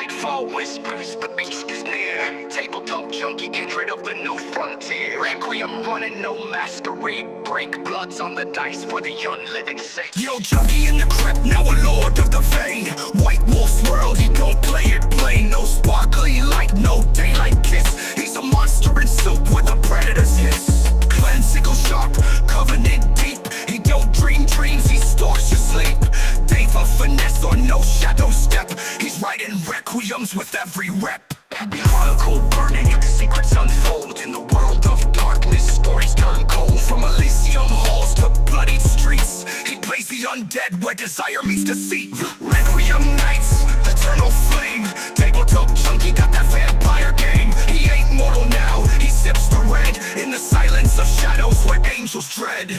Nightfall whispers, the beast is near. Tabletop junkie, kindred of the new frontier. Requiem running, no masquerade. Break bloods on the dice for the unliving safe. Yo, junkie in the crypt, now a lord of the vein. White wolf's world, he don't play it plain. No sparkly light, no daylight kiss. He's a monster in soup with a predator's hiss. Clan sickle sharp, covenant deep. He don't dream dreams, he stalks your sleep. Dave of finesse or no shadow step. He's writing requiems with every rep. Chronicle burning, secrets unfold. In the world of darkness, stories turn cold. From Elysium halls to bloodied streets, he plays the undead where desire meets deceit. Requiem nights, eternal flame. Tabletop junkie got that vampire game. He ain't mortal now, he sips the red. In the silence of shadows where angels dread.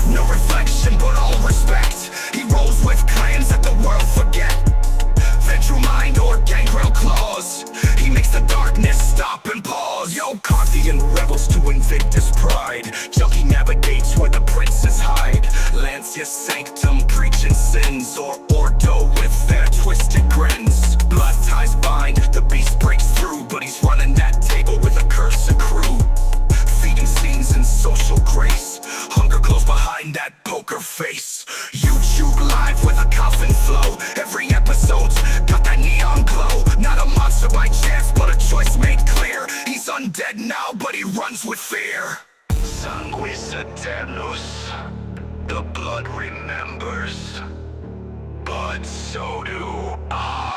No reflection but all respect. He rolls with clans that the world forget. Ventral mind or gangrel claws. He makes the darkness stop and pause. Yo, Carthian rebels to Invictus pride. Junkie navigates where the princes hide. Lancia sanctum preaching sins. Or Ordo with their twisted grins. Blood ties bind, the beast breaks through. But he's running that table with a cursed crew. Feeding scenes in social grace. Hunger close behind that poker face. YouTube live with a coffin flow. Every episode's got that neon glow. Not a monster by chance, but a choice made clear. He's undead now, but he runs with fear. Sanguis eternus, the blood remembers, but so do I.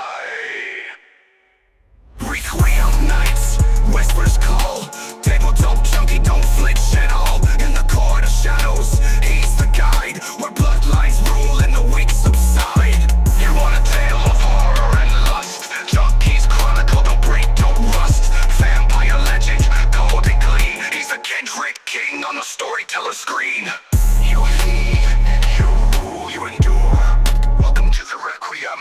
Requiem nights, whispers call. Tabletop junkie don't flinch at all. In the court of shadows, he's the guide. Where bloodlines rule and the weak subside. You want a tale of horror and lust? Junkie's Chronicle, don't break, don't rust. Vampire legend, cold and glee. He's a kindred king on the storyteller screen. You flee, you endure. Welcome to the Requiem.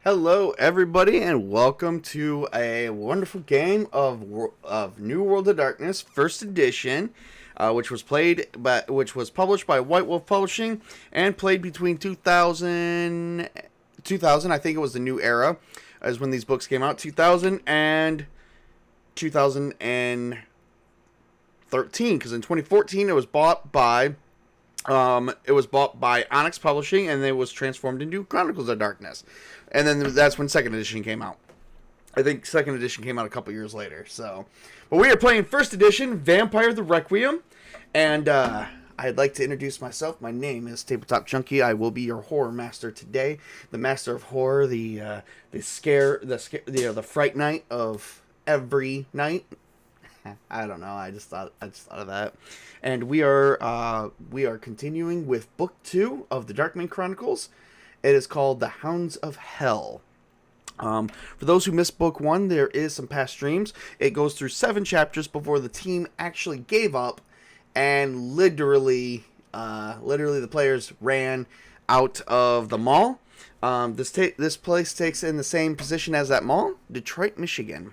Hello, everybody, and welcome to a wonderful game of New World of Darkness, First Edition, which was published by White Wolf Publishing and played between 2000, I think it was the new era, as when these books came out, 2000 and 2013, because in 2014 it was bought by Onyx Publishing, and it was transformed into Chronicles of Darkness. And then that's when second edition came out. I think second edition came out a couple years later. So, but we are playing first edition, Vampire the Requiem. And I'd like to introduce myself. My name is Tabletop Junkie. I will be your horror master today. The master of horror, the fright night of every night. I don't know. I just thought of that. And we are continuing with book 2 of the Darkman Chronicles. It is called The Hounds of Hell. For those who missed book 1, there is some past streams. It goes through 7 chapters before the team actually gave up, and literally the players ran out of the mall. This place takes in the same position as that mall, Detroit, Michigan.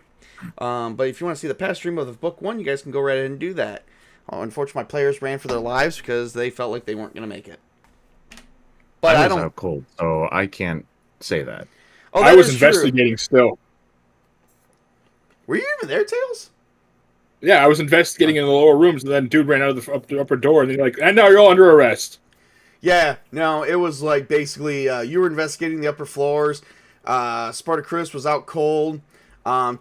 But if you want to see the past stream of book 1, you guys can go right ahead and do that. Unfortunately, my players ran for their lives because they felt like they weren't going to make it. But I was out cold, so I can't say that. Oh, I was investigating still. Were you even there, Tails? Yeah, I was investigating in the lower rooms, and then dude ran out of the upper door, and they're like, and now you're all under arrest. Yeah, no, it was like basically you were investigating the upper floors. SpartaChris was out cold.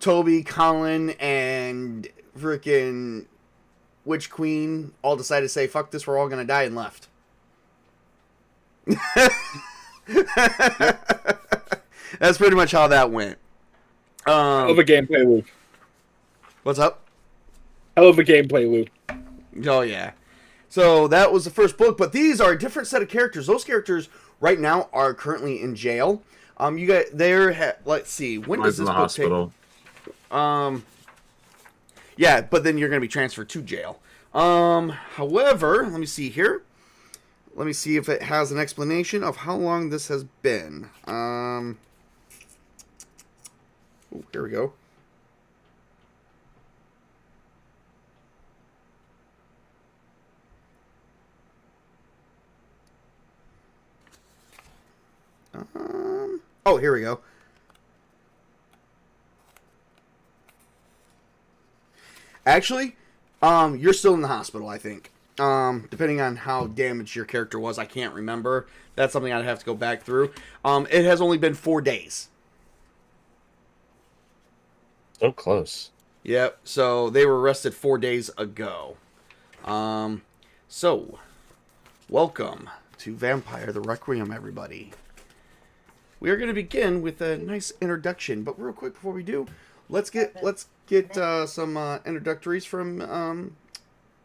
Toby, Colin, and freaking Witch Queen all decided to say, fuck this, we're all going to die, and left. That's pretty much how that went. Hell of a gameplay loop. What's up? Hell of a gameplay loop. Oh, yeah. So that was the first book, but these are a different set of characters. Those characters right now are currently in jail. You got there. Let's see. When does this in the book hospital. take? Yeah, but then you're going to be transferred to jail. However, let me see here. Let me see if it has an explanation of how long this has been. Here we go. Oh, here we go. Actually, you're still in the hospital, I think. Depending on how damaged your character was, I can't remember. That's something I'd have to go back through. It has only been 4 days. So close. Yep, so they were arrested 4 days ago. So, welcome to Vampire the Requiem, everybody. We are going to begin with a nice introduction, but real quick before we do, let's get some introductories from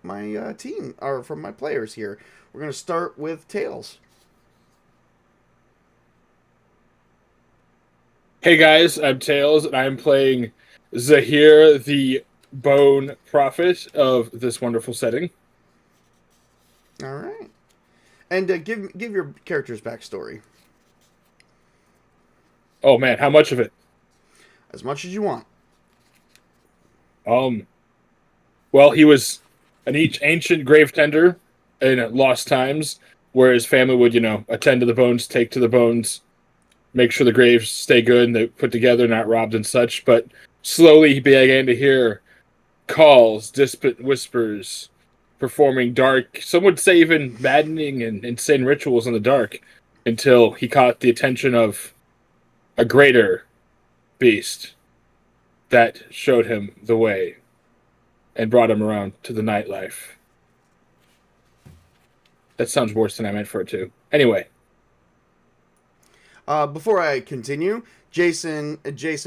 my team, or from my players here. We're going to start with Tails. Hey guys, I'm Tails, and I'm playing Zahir, the Bone Prophet of this wonderful setting. All right, and give your character's backstory. Oh man, how much of it? As much as you want. Well, he was an ancient grave tender in lost times, where his family would, attend to the bones, take to the bones, make sure the graves stay good and they're put together, not robbed and such. But slowly he began to hear calls, distant whispers, performing dark, some would say even maddening and insane rituals in the dark, until he caught the attention of a greater beast that showed him the way and brought him around to the nightlife. That sounds worse than I meant for it to. Anyway. Before I continue, Jason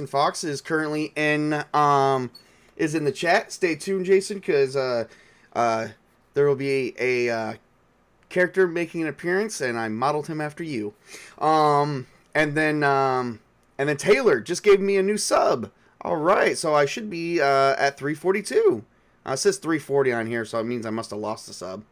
Fox is currently in the chat. Stay tuned, Jason, because there will be a character making an appearance, and I modeled him after you. And then Taylor just gave me a new sub. All right, so I should be at 342. It says 340 on here, so it means I must have lost the sub.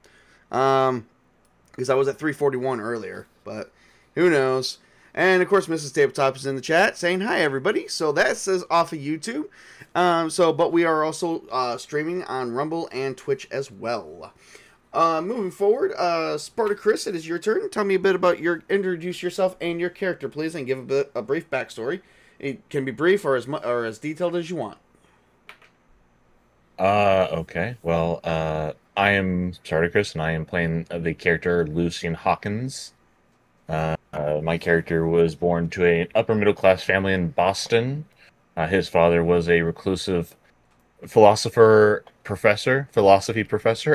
Because I was at 341 earlier, but who knows. And, of course, Mrs. Tabletop is in the chat saying, hi, everybody. So that says off of YouTube. But we are also streaming on Rumble and Twitch as well. Moving forward, SpartaChris, it is your turn. Tell me a bit about introduce yourself and your character, please, and give a brief backstory. It can be brief or as detailed as you want. Okay. Well, I am SpartaChris, and I am playing the character Lucian Hawkins. My character was born to an upper middle class family in Boston. His father was a reclusive philosophy professor,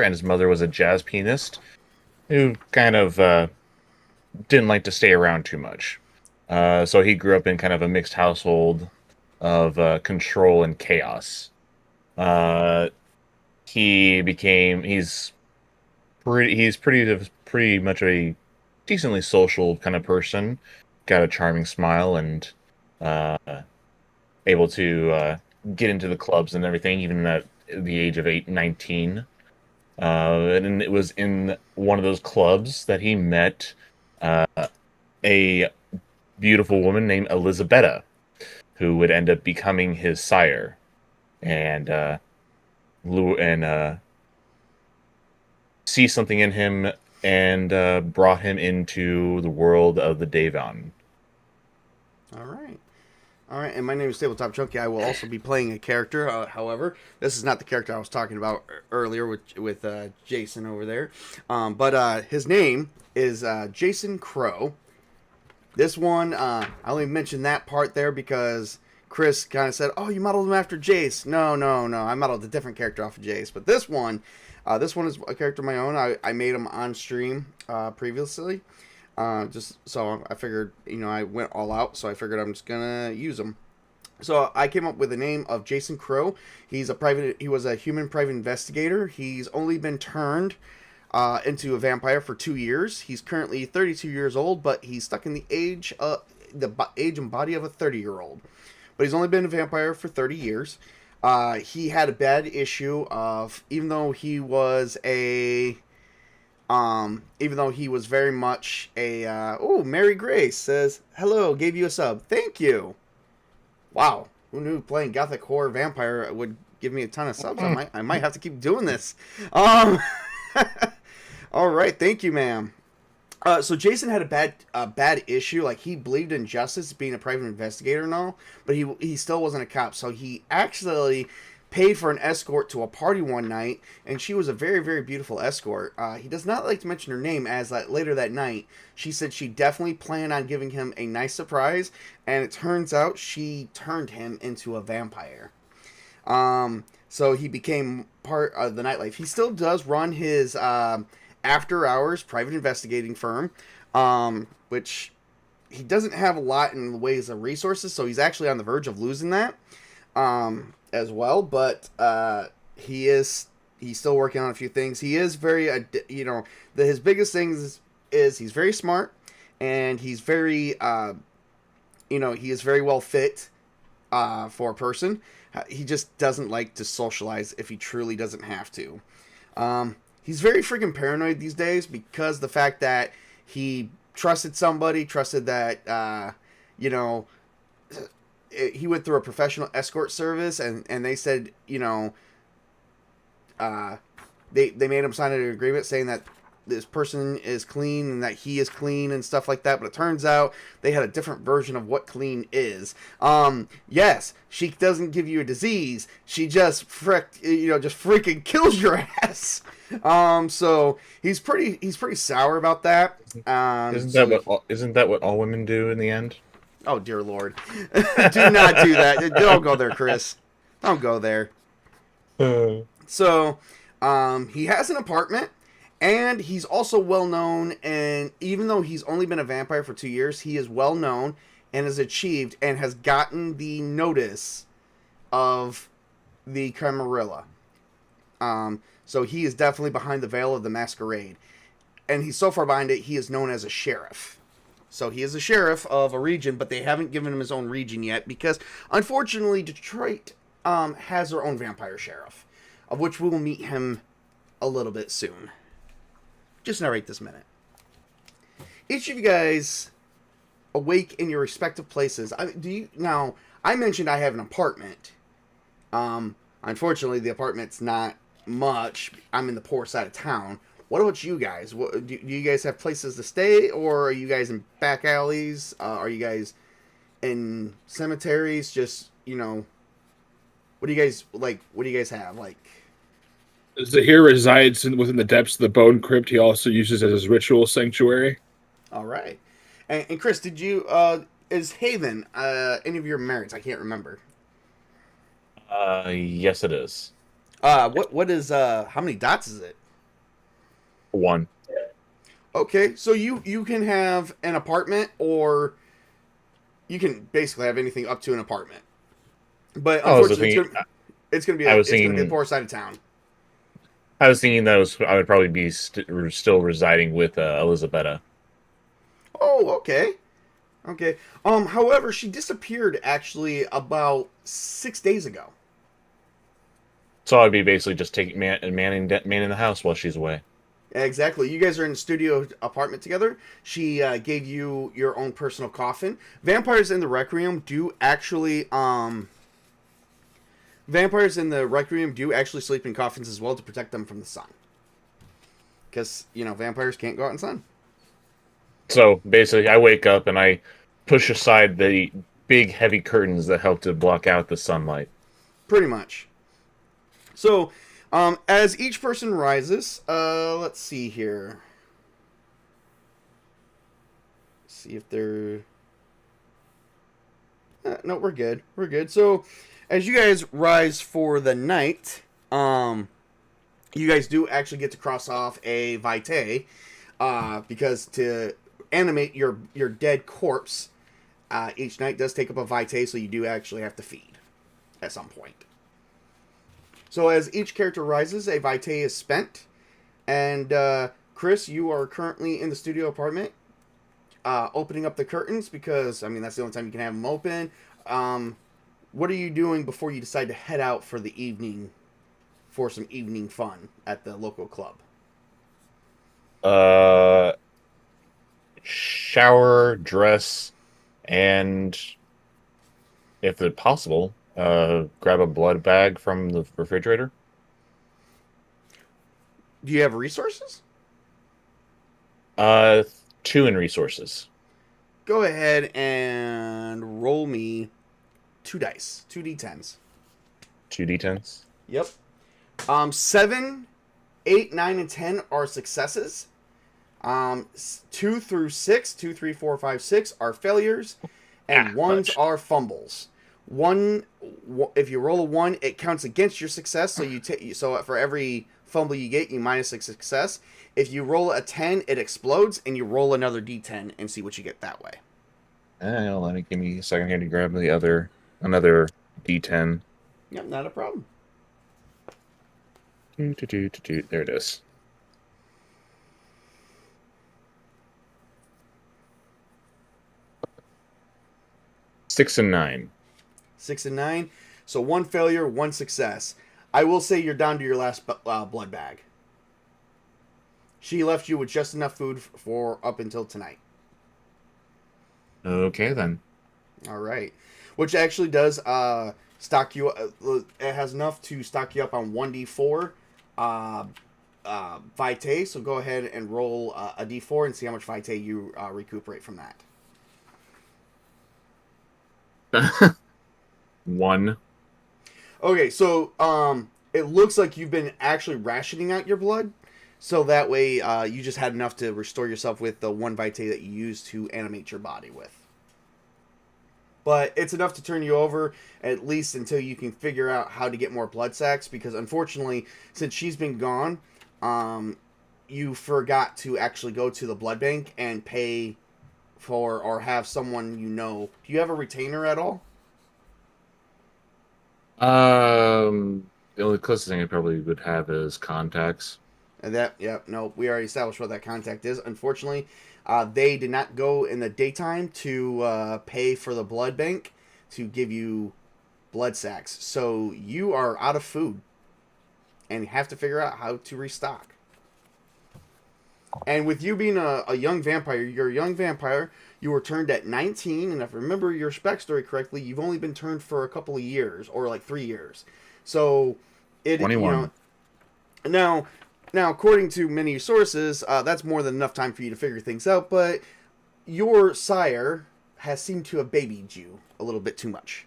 and his mother was a jazz pianist who kind of didn't like to stay around too much. So he grew up in kind of a mixed household of control and chaos. He's pretty much a decently social kind of person. Got a charming smile and able to get into the clubs and everything, even at the age of 19. And it was in one of those clubs that he met a beautiful woman named Elisabetta, who would end up becoming his sire, and see something in him and brought him into the world of the Devon. All right. And my name is Tabletop Junkie. I will also be playing a character. However, this is not the character I was talking about earlier with Jason over there. But his name is Jason Crow. This one, I only mentioned that part there because Chris kind of said, "Oh, you modeled him after Jace." No, no, no. I modeled a different character off of Jace, but this one is a character of my own. I made him on stream previously, just so I figured, I went all out, so I figured I'm just gonna use him. So I came up with the name of Jason Crow. He was a human private investigator. He's only been turned into a vampire for 2 years. He's currently 32 years old, but he's stuck in the age and body of a 30-year-old. But he's only been a vampire for 30 years. He had a bad issue of, even though he was very much a, Mary Grace says, "Hello, gave you a sub. Thank you." Wow, who knew playing Gothic Horror Vampire would give me a ton of subs? I might have to keep doing this. All right, thank you, ma'am. So Jason had a bad issue. Like, he believed in justice, being a private investigator and all, but he still wasn't a cop. So he actually paid for an escort to a party one night, and she was a very, very beautiful escort. He does not like to mention her name, as later that night, she said she definitely planned on giving him a nice surprise, and it turns out she turned him into a vampire. So he became part of the nightlife. He still does run his after-hours private investigating firm, which he doesn't have a lot in the ways of resources, so he's actually on the verge of losing that. As well, but he's still working on a few things. He is very, his biggest things is he's very smart, and he's very, he is very well fit for a person. He just doesn't like to socialize if he truly doesn't have to. He's very freaking paranoid these days because the fact that he trusted that, he went through a professional escort service, and they said, they made him sign an agreement saying that this person is clean and that he is clean and stuff like that. But it turns out they had a different version of what clean is. Yes, she doesn't give you a disease. She just freaking kills your ass. So he's pretty sour about that. Isn't that what all women do in the end? Oh, dear Lord. Do not do that. Don't go there, Chris. Don't go there. So, he has an apartment, and he's also well known, and even though he's only been a vampire for 2 years, he is well known and has achieved and has gotten the notice of the Camarilla. So he is definitely behind the veil of the masquerade. And he's so far behind it, he is known as a sheriff. So he is a sheriff of a region, but they haven't given him his own region yet because, unfortunately, Detroit has their own vampire sheriff, of which we will meet him a little bit soon. Just narrate this minute. Each of you guys awake in your respective places. I mentioned I have an apartment. Unfortunately, the apartment's not much. I'm in the poor side of town. What about you guys? Do you guys have places to stay, or are you guys in back alleys? Are you guys in cemeteries? Just, what do you guys like? What do you guys have? Like, Zahir resides within the depths of the Bone Crypt. He also uses it as his ritual sanctuary. All right. And Chris, did you is Haven any of your merits? I can't remember. Yes, it is. What is how many dots is it? 1. Okay, so you can have an apartment, or you can basically have anything up to an apartment. But unfortunately, it's going to be the poor side of town. I was thinking that I would probably be still residing with Elizabetta. Oh, okay. Okay. However, she disappeared actually about 6 days ago. So I'd be basically just manning the house while she's away. Exactly. You guys are in a studio apartment together. She gave you your own personal coffin. Vampires in the Requiem do actually sleep in coffins as well to protect them from the sun. Because, vampires can't go out in the sun. So basically, I wake up and I push aside the big, heavy curtains that help to block out the sunlight. Pretty much. So, as each person rises, let's see here. See if they're... No, we're good. We're good. So, as you guys rise for the night, you guys do actually get to cross off a vitae, because to animate your dead corpse, each night does take up a vitae, so you do actually have to feed at some point. So, as each character rises, a vitae is spent, and Chris, you are currently in the studio apartment, opening up the curtains because that's the only time you can have them open. What are you doing before you decide to head out for the evening, for some evening fun at the local club? Shower, dress, and if it's possible, grab a blood bag from the refrigerator. Do you have resources? 2 in resources. Go ahead and roll me 2 dice, 2d10s. 2d10s. Yep. 7, 8, 9, and 10 are successes. 2 through 6, 2, 3, 4, 5, 6 are failures, and ones are fumbles. If you roll a 1, it counts against your success. So for every fumble you get, you minus a success. If you roll a 10, it explodes, and you roll another d10 and see what you get that way. Give me a second here to grab another d10. Yep, not a problem. There it is. 6 and 9. 6 and 9. So 1 failure, 1 success. I will say you're down to your last blood bag. She left you with just enough food for up until tonight. Okay, then. All right. Which actually does stock you. It has enough to stock you up on 1d4 vitae. So go ahead and roll a d4 and see how much vitae you recuperate from that. 1. Okay, so it looks like you've been actually rationing out your blood. So that way, you just had enough to restore yourself with the 1 vitae that you used to animate your body with. But it's enough to turn you over, at least until you can figure out how to get more blood sacs. Because unfortunately, since she's been gone, you forgot to actually go to the blood bank and pay for, or have someone you know. Do you have a retainer at all? The only closest thing I probably would have is contacts. No, we already established what that contact is. Unfortunately, they did not go in the daytime to pay for the blood bank to give you blood sacs. So you are out of food and have to figure out how to restock. And with you being a young vampire, you're a young vampire. You were turned at 19, and if I remember your backstory correctly, you've only been turned for a couple of years, or like 3 years. So, 21. Now, according to many sources, that's more than enough time for you to figure things out, but your sire has seemed to have babied you a little bit too much.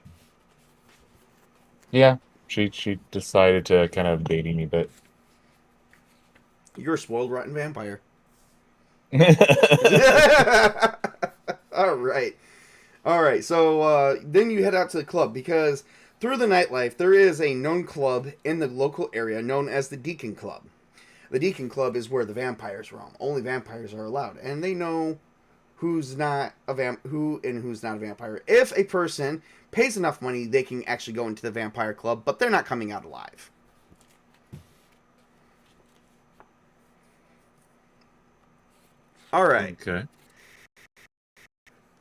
Yeah, she decided to kind of baby me a bit. You're a spoiled, rotten vampire. All right. So then you head out to the club, because through the nightlife, there is a known club in the local area known as the Deacon Club. The Deacon Club is where the vampires roam. Only vampires are allowed, and they know who's not a who's not a vampire. If a person pays enough money, they can actually go into the vampire club, but they're not coming out alive. All right. Okay.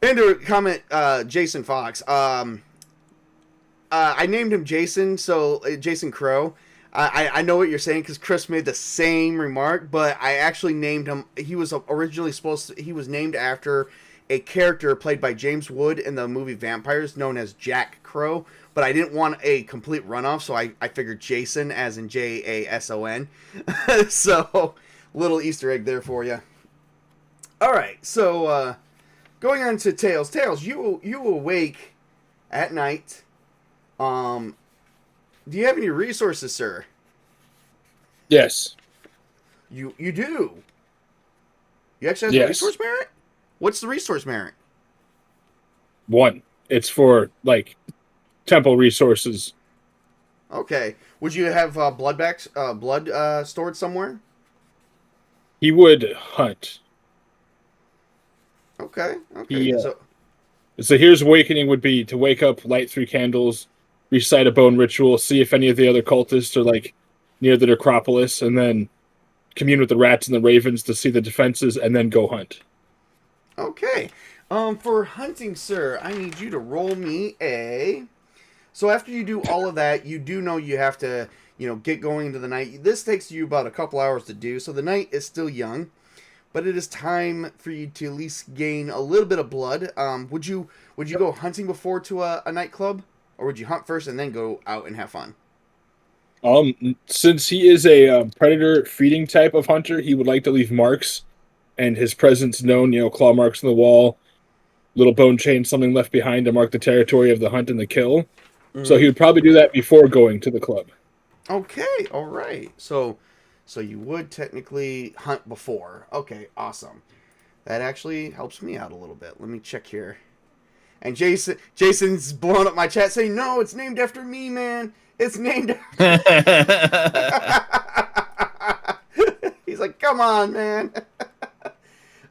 And to comment, Jason Fox. I named him Jason, so Jason Crow. I know what you're saying, because Chris made the same remark, but I actually named him. He was originally he was named after a character played by James Wood in the movie Vampires, known as Jack Crow. But I didn't want a complete runoff, so I figured Jason, as in Jason. So, little Easter egg there for you. All right, so going on to Tails. Tails, you awake at night. Do you have any resources, sir? Yes. You do. You actually have the resource merit? What's the resource merit? 1. it's for like temple resources. Okay. Would you have blood stored somewhere? He would hunt. Okay. Okay. He So So here's awakening would be to wake up, light 3 candles, recite a bone ritual, see if any of the other cultists are like near the necropolis, and then commune with the rats and the ravens to see the defenses, and then go hunt. okay. For hunting, sir, I need you to roll me a. So after you do all of that, you do know you have to, get going into the night. This takes you about a couple hours to do, so the night is still young, but it is time for you to at least gain a little bit of blood. Would you go hunting before to a nightclub, or would you hunt first and then go out and have fun? Since he is a predator feeding type of hunter, he would like to leave marks, and his presence known. Claw marks on the wall, little bone chain, something left behind to mark the territory of the hunt and the kill. So he would probably do that before going to the club. Okay, all right. So you would technically hunt before. Okay, awesome. That actually helps me out a little bit. Let me check here. And Jason's blowing up my chat saying, "No, it's named after me, man. It's named He's like, "Come on, man."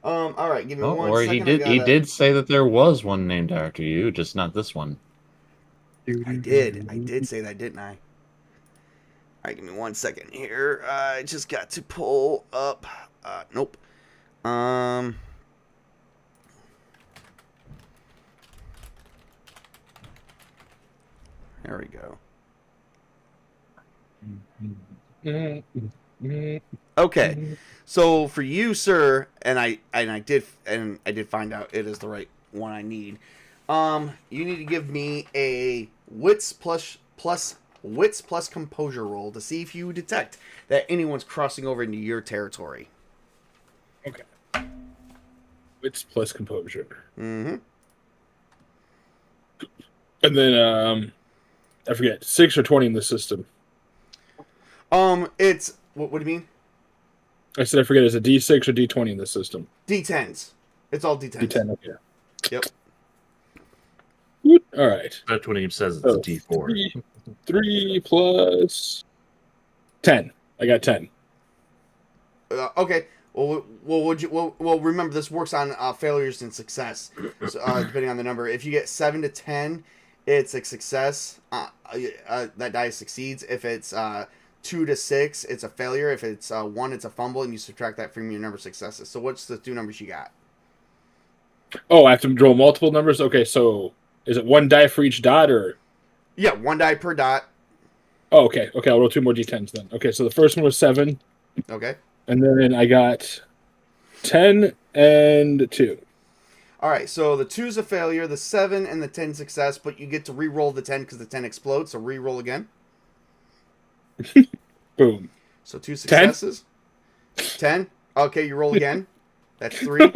All right, give me Oh, one or second. he did say that there was one named after you, just not this one. I did say that, didn't I? All right, give me 1 second here. I just got to pull up. Nope. There we go. Okay, so for you, sir, and I did find out it is the right one I need. You need to give me a wits plus composure roll to see if you detect that anyone's crossing over into your territory. Okay. Wits plus composure. Mm-hmm. And then I forget, 6 or 20 in the system. It's what do you mean? I said I forget, is it D6 or D20 in the system? D10s. It's all D10s. D10, okay. Yep. All right. That's when he says it's So, a D4. 3 plus 10. I got 10. Okay. Well, remember this works on failures and success, so, depending on the number. If you get 7 to 10, it's a success. That die succeeds. If it's 2 to 6, it's a failure. If it's 1, it's a fumble, and you subtract that from your number of successes. So what's the 2 numbers you got? Oh, I have to roll multiple numbers? Okay, so is it 1 die for each dot, or? Yeah, 1 die per dot. Oh, okay. Okay, I'll roll 2 more D10s then. Okay, so the first one was 7. Okay. And then I got 10 and 2. All right, so the 2's a failure, the 7 and the 10 success, but you get to re-roll the 10 because the 10 explodes, so re-roll again. Boom. So 2 successes. 10? Okay, you roll again. That's 3.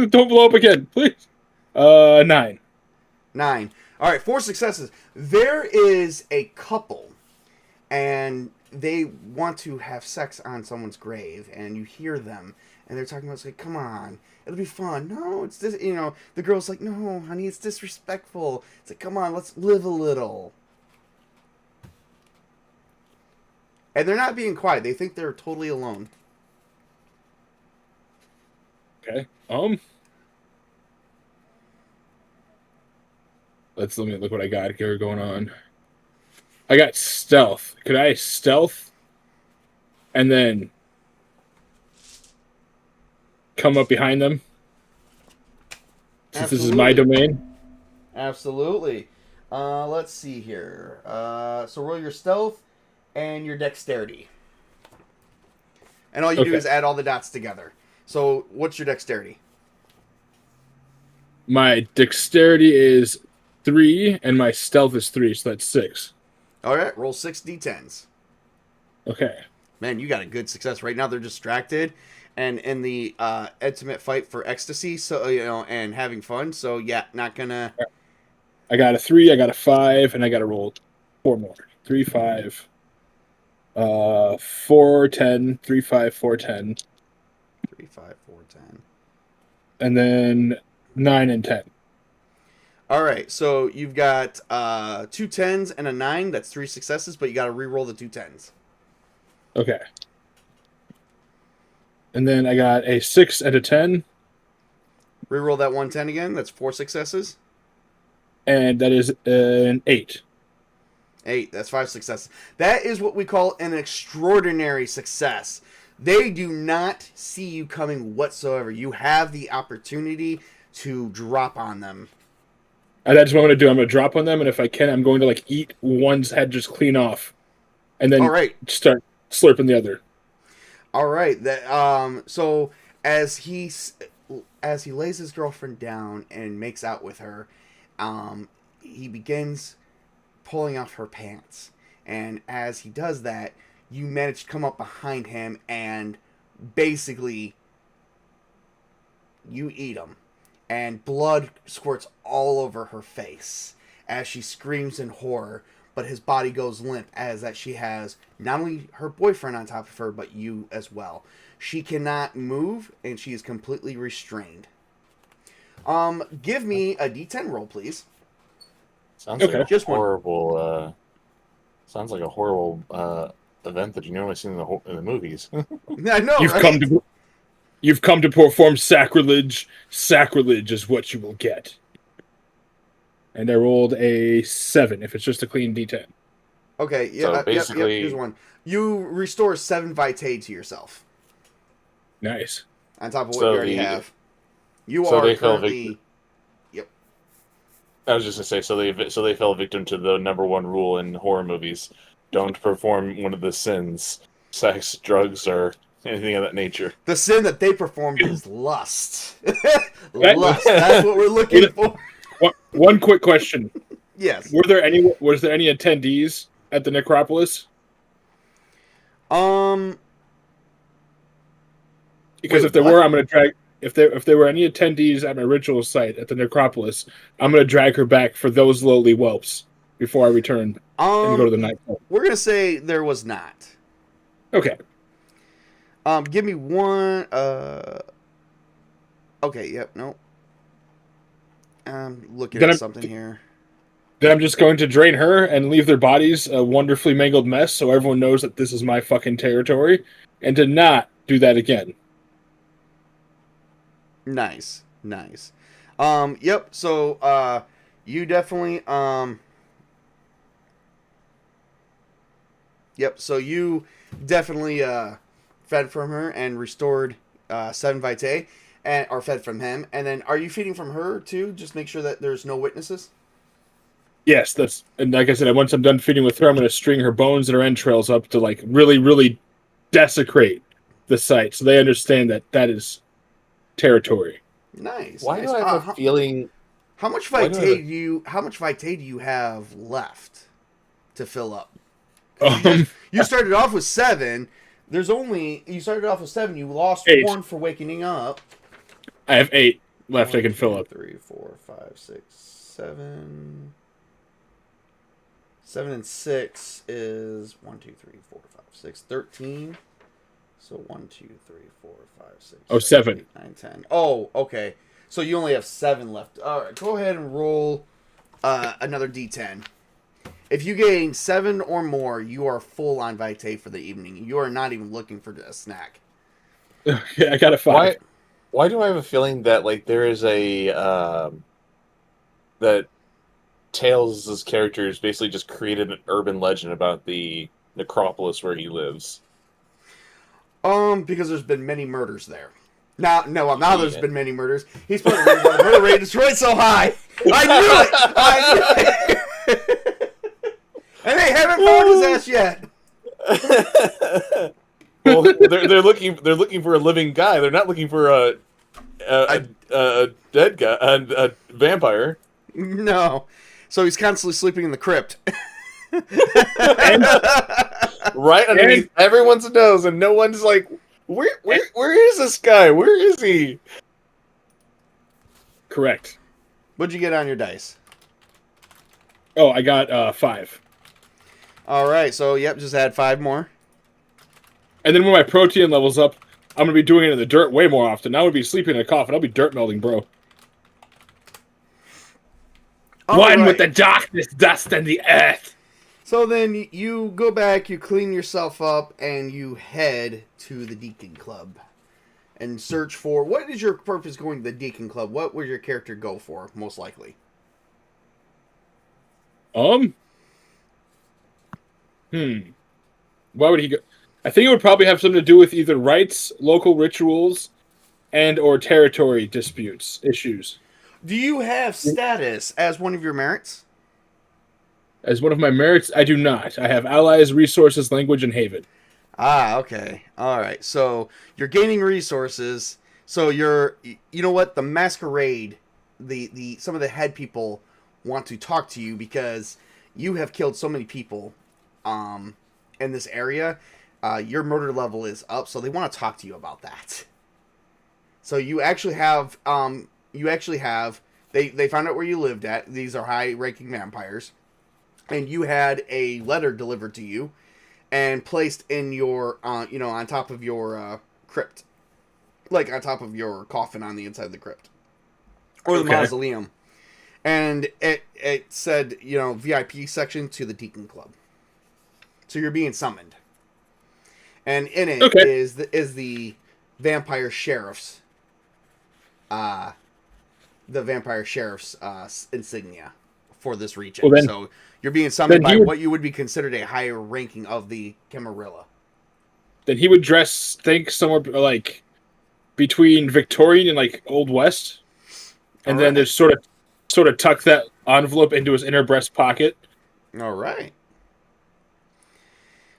Don't blow up again, please. 9. 9. All right, 4 successes. There is a couple, and they want to have sex on someone's grave, and you hear them, and they're talking about, it's like, come on, it'll be fun. No, it's this, the girl's like, no, honey, it's disrespectful. It's like, come on, let's live a little. And they're not being quiet. They think they're totally alone. Okay. Let me look what I got here going on. I got stealth. Could I stealth and then come up behind them? Since this is my domain? Absolutely. Let's see here. So roll your stealth and your dexterity. And all you do is add all the dots together. So what's your dexterity? My dexterity is 3 and my stealth is 3, so that's 6. All right, roll 6 d10s. Okay. Man, you got a good success. Right now they're distracted and in the ultimate fight for ecstasy, so and having fun. So yeah, not gonna. I got a 3, I got a 5, and I got to roll 4 more. 3, 5, 4, 10, 3, 5, 4, 10. 3, 5, 4, 10. And then 9 and 10. All right, so you've got 2 10s and a 9. That's 3 successes, but you got to re-roll the 2 10s. Okay. And then I got a 6 and a 10. Re-roll that 1 10 again. That's 4 successes. And that is an 8. 8. That's 5 successes. That is what we call an extraordinary success. They do not see you coming whatsoever. You have the opportunity to drop on them. And that's what I'm going to do. I'm going to drop on them, and if I can, I'm going to like eat one's head just clean off, and then start slurping the other. All right. That so as he lays his girlfriend down and makes out with her, he begins pulling off her pants, and as he does that, you manage to come up behind him and basically you eat him. And blood squirts all over her face as she screams in horror, but his body goes limp as that she has not only her boyfriend on top of her, but you as well. She cannot move, and she is completely restrained. Give me a D10 roll, please. Sounds like a horrible. Sounds like a horrible event that you normally see in the movies. I know. You've come to perform sacrilege. Sacrilege is what you will get. And I rolled a 7. If it's just a clean D10. Okay. Yeah. So basically, here's one. You restore 7 vitae to yourself. Nice. On top of what you already have. You are currently. Yep. I was just gonna say, so they fell victim to the number 1 rule in horror movies: don't perform one of the sins, sex, drugs, or anything of that nature. The sin that they performed is lust. Lust. That's what we're looking for. One quick question. Yes. Was there any attendees at the necropolis? Because if there were, I'm going to drag. If there were any attendees at my ritual site at the necropolis, I'm going to drag her back for those lowly whelps before I return and go to the night club. We're going to say there was not. Okay. Give me one. Okay. Yep. Nope. I'm looking at something here. Then I'm just going to drain her and leave their bodies a wonderfully mangled mess, so everyone knows that this is my fucking territory, and to not do that again. Nice. Yep. So, you definitely. Yep. So you definitely fed from her and restored 7 vitae, or fed from him. And then, are you feeding from her too? Just make sure that there's no witnesses. Yes, and like I said, once I'm done feeding with her, I'm going to string her bones and her entrails up to like really, really desecrate the site, so they understand that is territory. Nice. Why do I have a feeling? How much vitae do you have left to fill up? You started off with 7. You started off with 7. You lost 8. 1 for waking up. I have 8 left. 1, I can fill up. 3, 4, 5, 6, 7. 7 and 6 is 1, 2, 3, 4, 5, 6, 13. So 1, 2, 3, 4, 5, 6. Oh, 7. 8, 9, 10. Oh, okay. So you only have 7 left. All right, go ahead and roll another D10. If you gain 7 or more, you are full on vitae for the evening. You are not even looking for a snack. Okay, I got a 5. Why do I have a feeling that like there is a that Tails' character has basically just created an urban legend about the necropolis where he lives? Because there's been many murders there. Now there's been many murders. He's put the murder rate is right so high. I knew it. And they haven't found his ass yet. Well, they're looking for a living guy. They're not looking for a dead guy, a vampire. No, so he's constantly sleeping in the crypt. Right underneath everyone's nose, and no one's like, where is this guy? Where is he? Correct. What'd you get on your dice? Oh, I got 5. All right, so yep, just add 5 more. And then when my protein levels up, I'm gonna be doing it in the dirt way more often. Now I'll be sleeping in a coffin. I'll be dirt melding, bro. One right. with the darkness, dust, and the earth. So then you go back, you clean yourself up, and you head to the Deacon Club and search for... What is your purpose going to the Deacon Club? What would your character go for, most likely? Why would he go? I think it would probably have something to do with either rites, local rituals, and or territory disputes, issues. Do you have status as one of your merits? As one of my merits, I do not. I have allies, resources, language, and haven. Ah, okay. All right. So you're gaining resources. So you're, you know what? The masquerade, the some of the head people want to talk to you because you have killed so many people, in this area. Your murder level is up, so they want to talk to you about that. So you actually have, they found out where you lived at. These are high-ranking vampires. And you had a letter delivered to you and placed in your, on top of your crypt. Like, on top of your coffin on the inside of the crypt. Or the mausoleum. And it said, VIP section to the Deacon Club. So you're being summoned. And in it is the vampire sheriff's, insignia for this region. Well, then, so you're being summoned by what you would be considered a higher ranking of the Camarilla. Then he would think somewhere like between Victorian and like Old West, and then there's sort of tuck that envelope into his inner breast pocket. All right.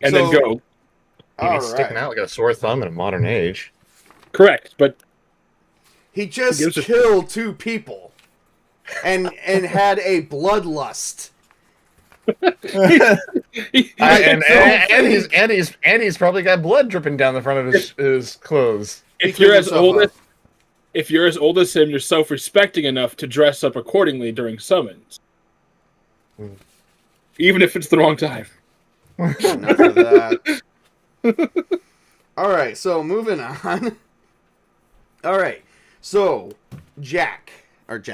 And then go. He's sticking out like a sore thumb in a modern age. Correct, but he just killed 2 people, and had a bloodlust. and he's probably got blood dripping down the front of his clothes. If you're as old as him, you're self-respecting enough to dress up accordingly during summons, even if it's the wrong time. Enough of that. All right, so moving on. All right, so Jason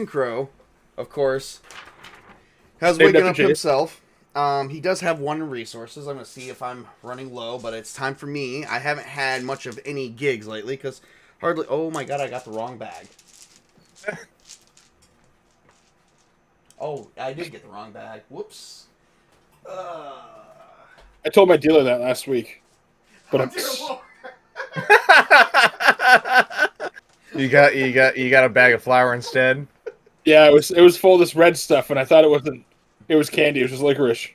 Crow, of course, has waken up himself. He does have 1 resources. I'm going to see if I'm running low, but it's time for me. I haven't had much of any gigs lately, because hardly... Oh my god, I got the wrong bag. Oh, I did get the wrong bag. Whoops. I told my dealer that last week. But You got a bag of flour instead? Yeah, it was full of this red stuff, and I thought it wasn't. It was candy. It was just licorice.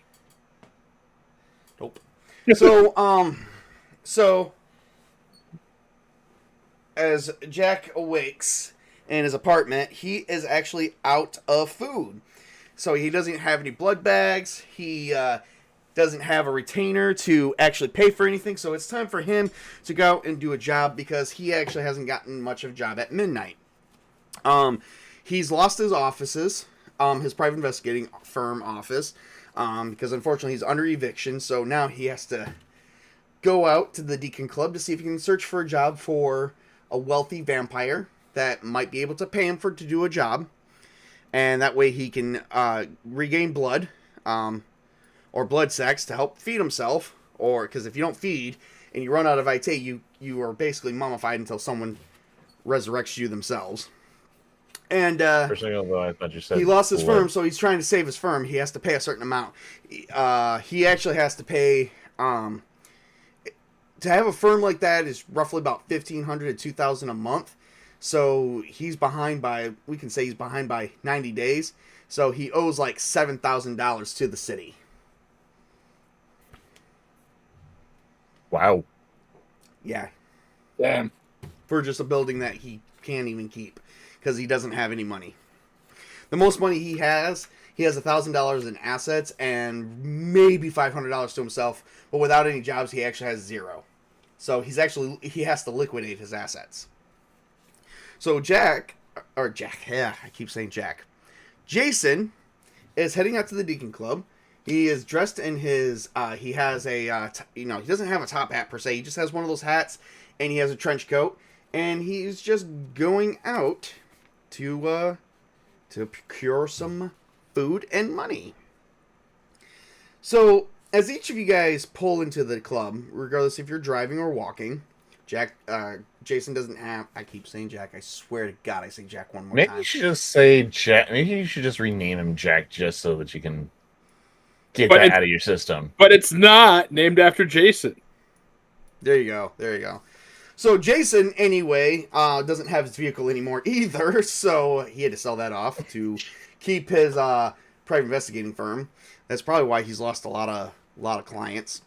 Nope. So as Jack awakes in his apartment, he is actually out of food. So he doesn't have any blood bags. He doesn't have a retainer to actually pay for anything. So it's time for him to go out and do a job because he actually hasn't gotten much of a job at midnight. He's lost his offices, his private investigating firm office, because unfortunately he's under eviction. So now he has to go out to the Deacon Club to see if he can search for a job for a wealthy vampire that might be able to pay him to do a job. And that way he can regain blood, or blood sacks to help feed himself. Or, because if you don't feed and you run out of IT, you are basically mummified until someone resurrects you themselves. And Although I thought you said he lost his firm, so he's trying to save his firm. He has to pay a certain amount. He actually has to pay... to have a firm like that is roughly about $1,500 to $2,000 a month. So he's behind by, we can say he's behind by 90 days. So he owes like $7,000 to the city. Wow. Yeah. Damn. For just a building that he can't even keep because he doesn't have any money. The most money he has $1,000 in assets and maybe $500 to himself. But without any jobs, he actually has 0. So he has to liquidate his assets. So Jason is heading out to the Deacon Club. He is dressed in his, he has a, he doesn't have a top hat per se. He just has one of those hats, and he has a trench coat. And he's just going out to to procure some food and money. So, as each of you guys pull into the club, regardless if you're driving or walking, Jason doesn't have... I keep saying Jack. I swear to God I say Jack one more Maybe time. you should just say Jack. Maybe you should just rename him Jack just so that you can get that out of your system. But it's not named after Jason. There you go. There you go. So Jason, anyway, doesn't have his vehicle anymore either, so he had to sell that off to keep his private investigating firm. That's probably why he's lost a lot of clients.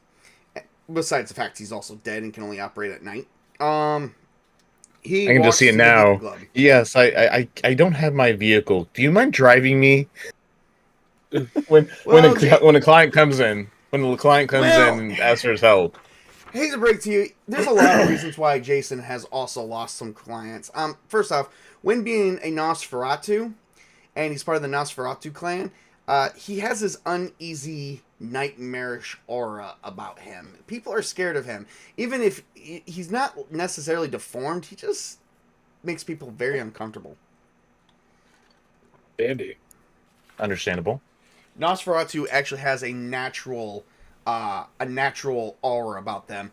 Besides the fact he's also dead and can only operate at night. I can just see it now. Yes, I don't have my vehicle. Do you mind driving me? when a client comes in, and asks for his help. Hate to break to you, there's a lot of reasons why Jason has also lost some clients. First off, when being a Nosferatu, and he's part of the Nosferatu clan, he has this uneasy, nightmarish aura about him. People are scared of him. Even if he's not necessarily deformed, he just makes people very uncomfortable. Dandy. Understandable. Nosferatu actually has a natural aura about them.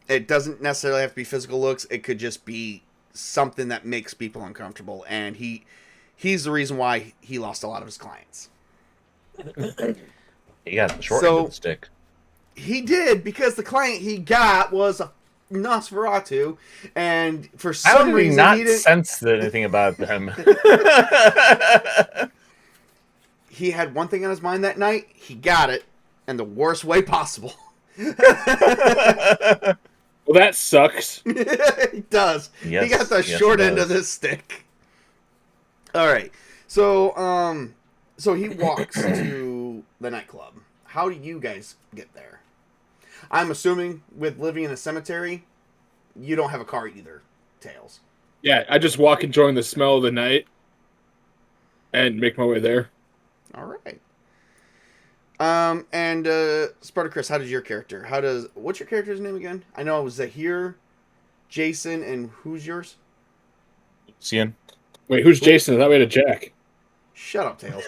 It doesn't necessarily have to be physical looks. It could just be something that makes people uncomfortable, and he's the reason why he lost a lot of his clients. He got the short end of the stick. He did, because the client he got was a Nosferatu, and for some reason he didn't sense anything about them. He had one thing on his mind that night. He got it in the worst way possible. Well, that sucks. He does. Yes, he got the short end of this stick. All right. So he walks to the nightclub. How do you guys get there? I'm assuming with living in a cemetery, you don't have a car either, Tails. Yeah, I just walk enjoying the smell of the night and make my way there. All right. And SpartaChris, how does your character? What's your character's name again? I know it was Zahir, Jason, and who's yours? Cian. Wait, who's Jason? Is that way to Jack? Shut up, Tails.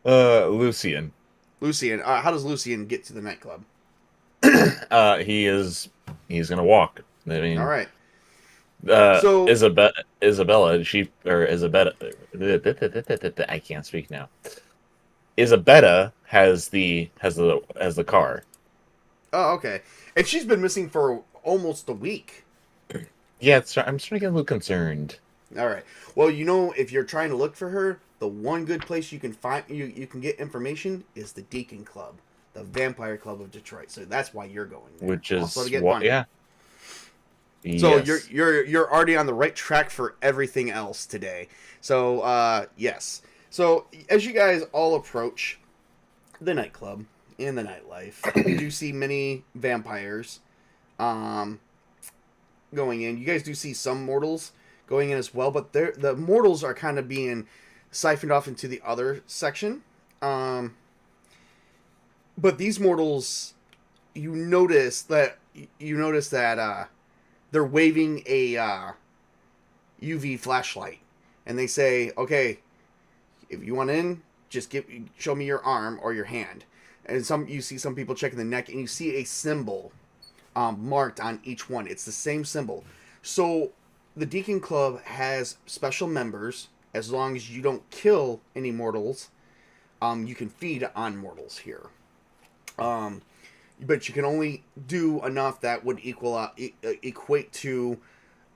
Lucian. Lucian. How does Lucian get to the nightclub? He's gonna walk. I mean, all right. So Isabella, I can't speak now. Isabella has the car. Oh, okay. And she's been missing for almost a week. Yeah, I'm starting to get a little concerned. All right. Well, if you're trying to look for her, the one good place you can find you can get information is the Deacon Club, the Vampire Club of Detroit. So that's why you're going there. Which is also to get money. Yeah. So yes. you're already on the right track for everything else today. So yes. So as you guys all approach the nightclub in the nightlife, you do see many vampires going in. You guys do see some mortals going in as well, but the mortals are kind of being siphoned off into the other section. But these mortals, you notice that they're waving a UV flashlight, and they say, "Okay, if you want in, just show me your arm or your hand." And you see some people checking the neck, and you see a symbol marked on each one. It's the same symbol. So the Deacon Club has special members. As long as you don't kill any mortals, you can feed on mortals here. But you can only do enough that would equate to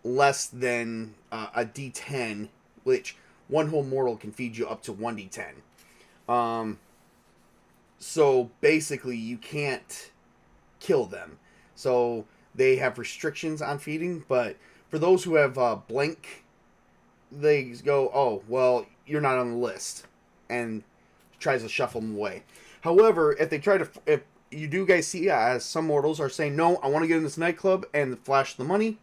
less than a D10, which one whole mortal can feed you up to 1D10. So basically, you can't kill them. So they have restrictions on feeding, but for those who have blank, they go, "Oh, well, you're not on the list," and tries to shuffle them away. However, if you do guys see, as some mortals are saying, "No, I want to get in this nightclub," and flash the money,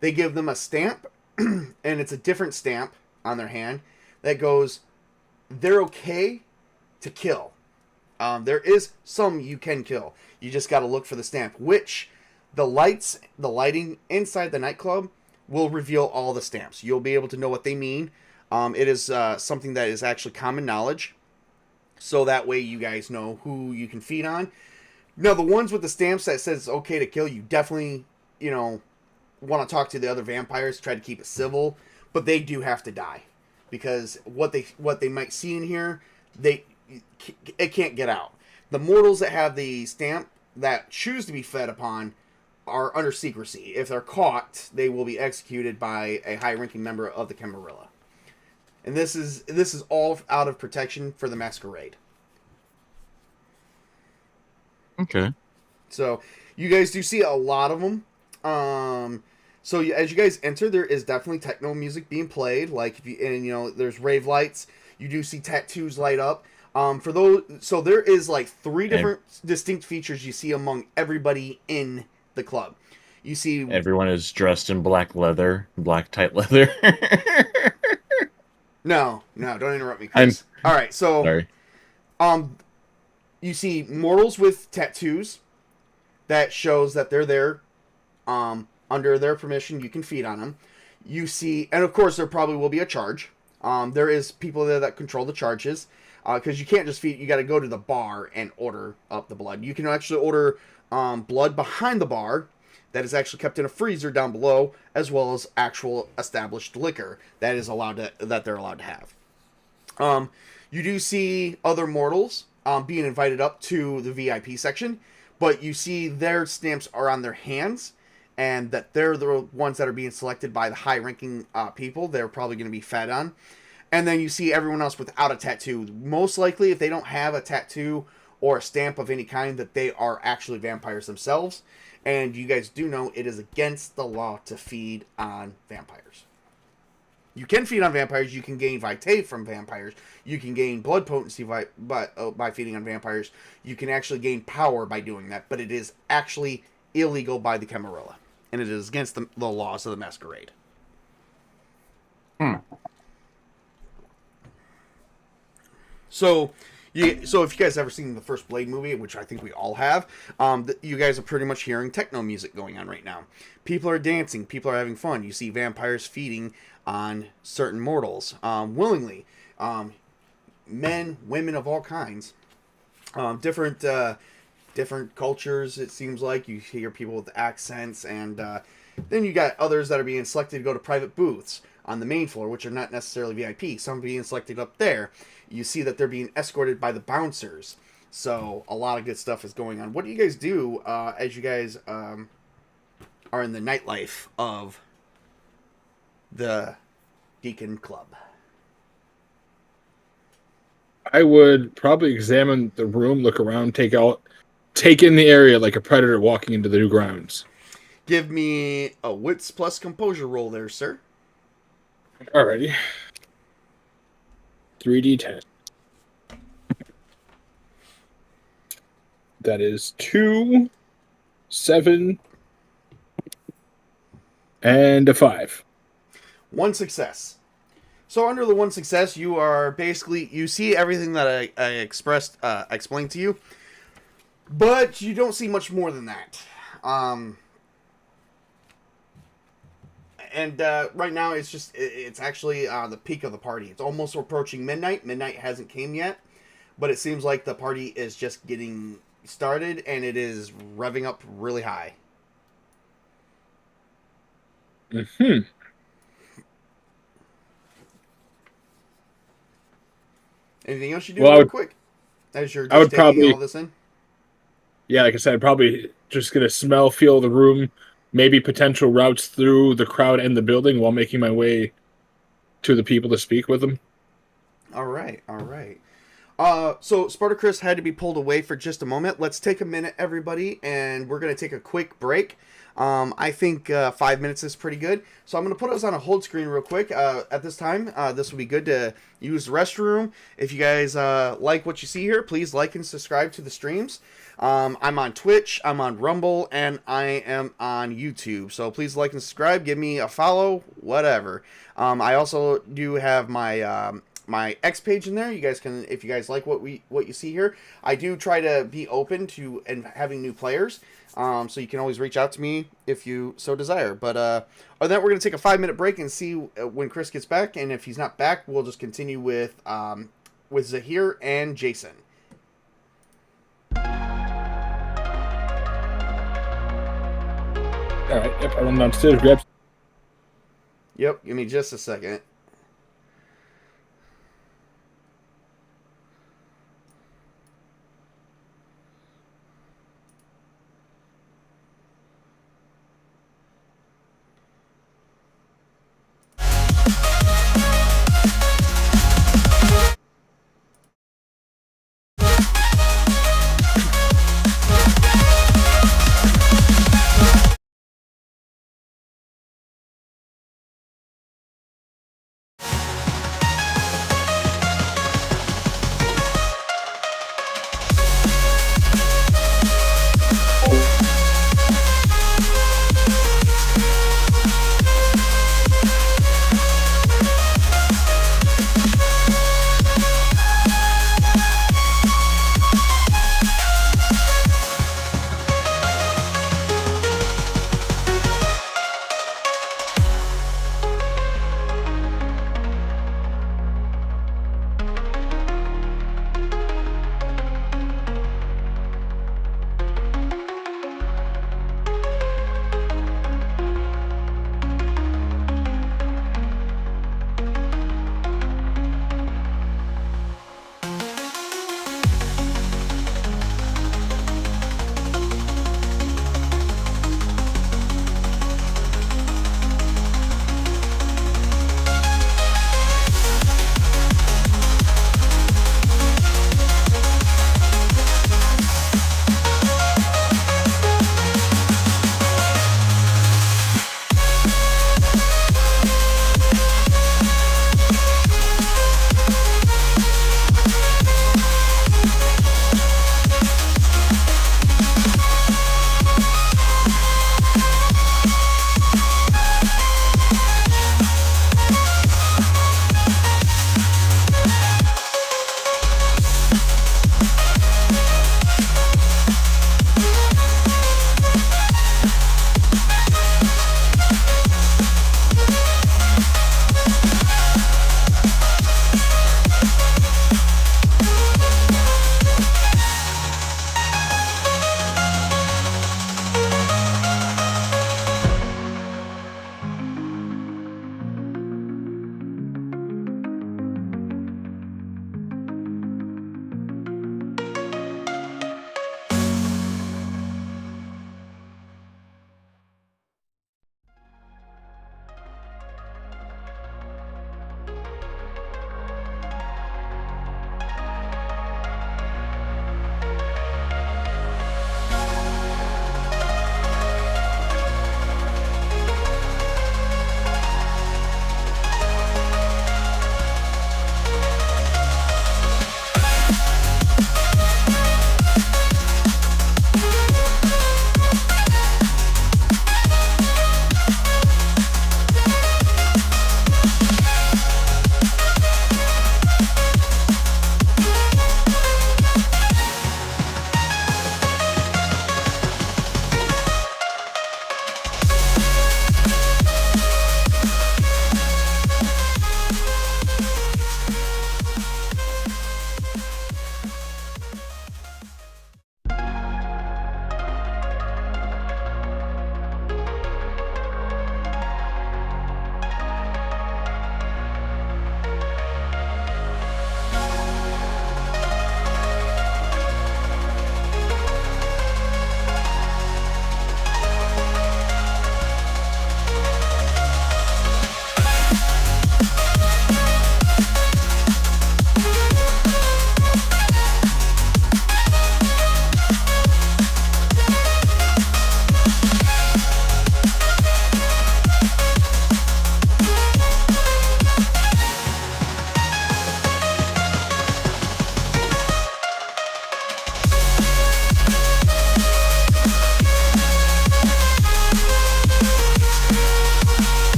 they give them a stamp, and it's a different stamp on their hand that goes, "They're okay to kill." There is some you can kill. You just got to look for the stamp, which the lighting inside the nightclub will reveal all the stamps. You'll be able to know what they mean. It is something that is actually common knowledge, so that way you guys know who you can feed on. Now, the ones with the stamps that says okay to kill, you definitely, want to talk to the other vampires, try to keep it civil, but they do have to die, because what they might see in here, it can't get out. The mortals that have the stamp that choose to be fed upon are under secrecy. If they're caught, they will be executed by a high-ranking member of the Camarilla. And this is all out of protection for the masquerade. Okay. So you guys do see a lot of them. So as you guys enter, there is definitely techno music being played. Like there's rave lights. You do see tattoos light up. For those, so there is like 3 different distinct features you see among everybody in the club. You see everyone is dressed in black tight leather. No, don't interrupt me, Chris. All right, so sorry. You see mortals with tattoos that shows that they're there. Under their permission, you can feed on them. You see, and of course, there probably will be a charge. There is people there that control the charges, because you can't just feed. You got to go to the bar and order up the blood. You can actually order blood behind the bar that is actually kept in a freezer down below, as well as actual established liquor that they're allowed to have. You do see other mortals being invited up to the VIP section, but you see their stamps are on their hands, and that they're the ones that are being selected by the high-ranking people. They're probably going to be fed on. And then you see everyone else without a tattoo. Most likely, if they don't have a tattoo or a stamp of any kind, that they are actually vampires themselves. And you guys do know it is against the law to feed on vampires. You can feed on vampires. You can gain vitae from vampires. You can gain blood potency by feeding on vampires. You can actually gain power by doing that. But it is actually illegal by the Camarilla. And it is against the laws of the masquerade. So if you guys ever seen the first Blade movie, which I think we all have, you guys are pretty much hearing techno music going on right now. People are dancing. People are having fun. You see vampires feeding on certain mortals willingly. Men, women of all kinds. Different cultures, it seems like. You hear people with accents, and then you got others that are being selected to go to private booths on the main floor, which are not necessarily VIP. Some being selected up there. You see that they're being escorted by the bouncers. So a lot of good stuff is going on. What do you guys do as you guys are in the nightlife of the Deacon Club? I would probably examine the room, look around, take in the area like a predator walking into the new grounds. Give me a wits plus composure roll there, sir. Alrighty. 3d10. That is 2, 7, and a 5. 1 success. So under the 1 success, you are basically, you see everything that I explained to you, but you don't see much more than that. And right now, it's actually the peak of the party. It's almost approaching midnight. Midnight hasn't came yet, but it seems like the party is just getting started, and it is revving up really high. Mm-hmm. Anything else you do real quick? As you're just taking all this in? Yeah, like I said, probably just going to feel the room, maybe potential routes through the crowd and the building while making my way to the people to speak with them. All right. So SpartaChris had to be pulled away for just a moment. Let's take a minute, everybody, and we're going to take a quick break. I think 5 minutes is pretty good. So I'm going to put us on a hold screen real quick. At this time, this will be good to use the restroom. If you guys like what you see here, please like and subscribe to the streams. I'm on Twitch, I'm on Rumble, and I am on YouTube. So please like and subscribe, give me a follow, whatever. I also do have my my X page in there. You guys can, if you guys like what you see here, I do try to be open to and having new players. So you can always reach out to me if you so desire. But other than that, we're gonna take a 5-minute break and see when Chris gets back. And if he's not back, we'll just continue with Zahir and Jason. All right, yep, I run downstairs, grab. Yep, give me just a second.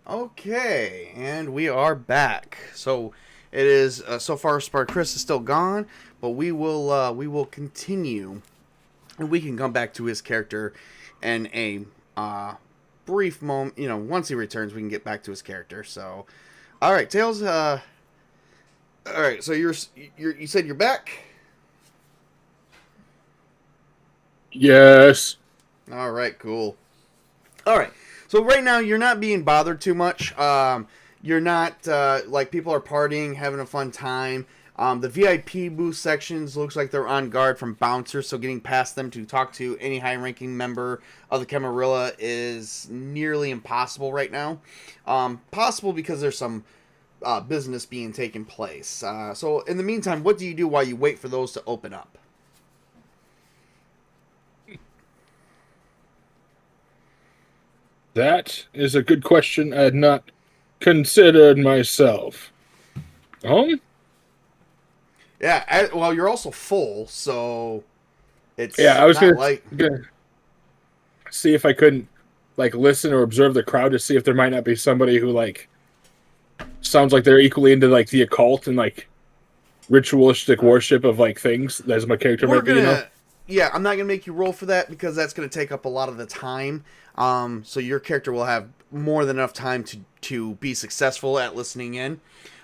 Okay, and we are back. So it is so far. SpartaChris is still gone, but we will continue, and we can come back to his character in a brief moment. You know, once he returns, we can get back to his character. So, all right, Tails. All right. So you said you're back. Yes. All right. Cool. All right. So right now you're not being bothered too much. You're not like people are partying, having a fun time. The VIP booth sections looks like they're on guard from bouncers, so getting past them to talk to any high-ranking member of the Camarilla is nearly impossible right now. Possible because there's some business being taken place. So in the meantime, what do you do while you wait for those to open up? That is a good question I had not considered myself. Yeah, well, you're also full, so it's Yeah, I was not gonna see if I couldn't like listen or observe the crowd to see if there might not be somebody who like sounds like they're equally into like the occult and like ritualistic worship of like things as my character We're might be, you know? gonna, yeah, I'm not gonna make you roll for that because that's gonna take up a lot of the time. So your character will have more than enough time to be successful at listening in.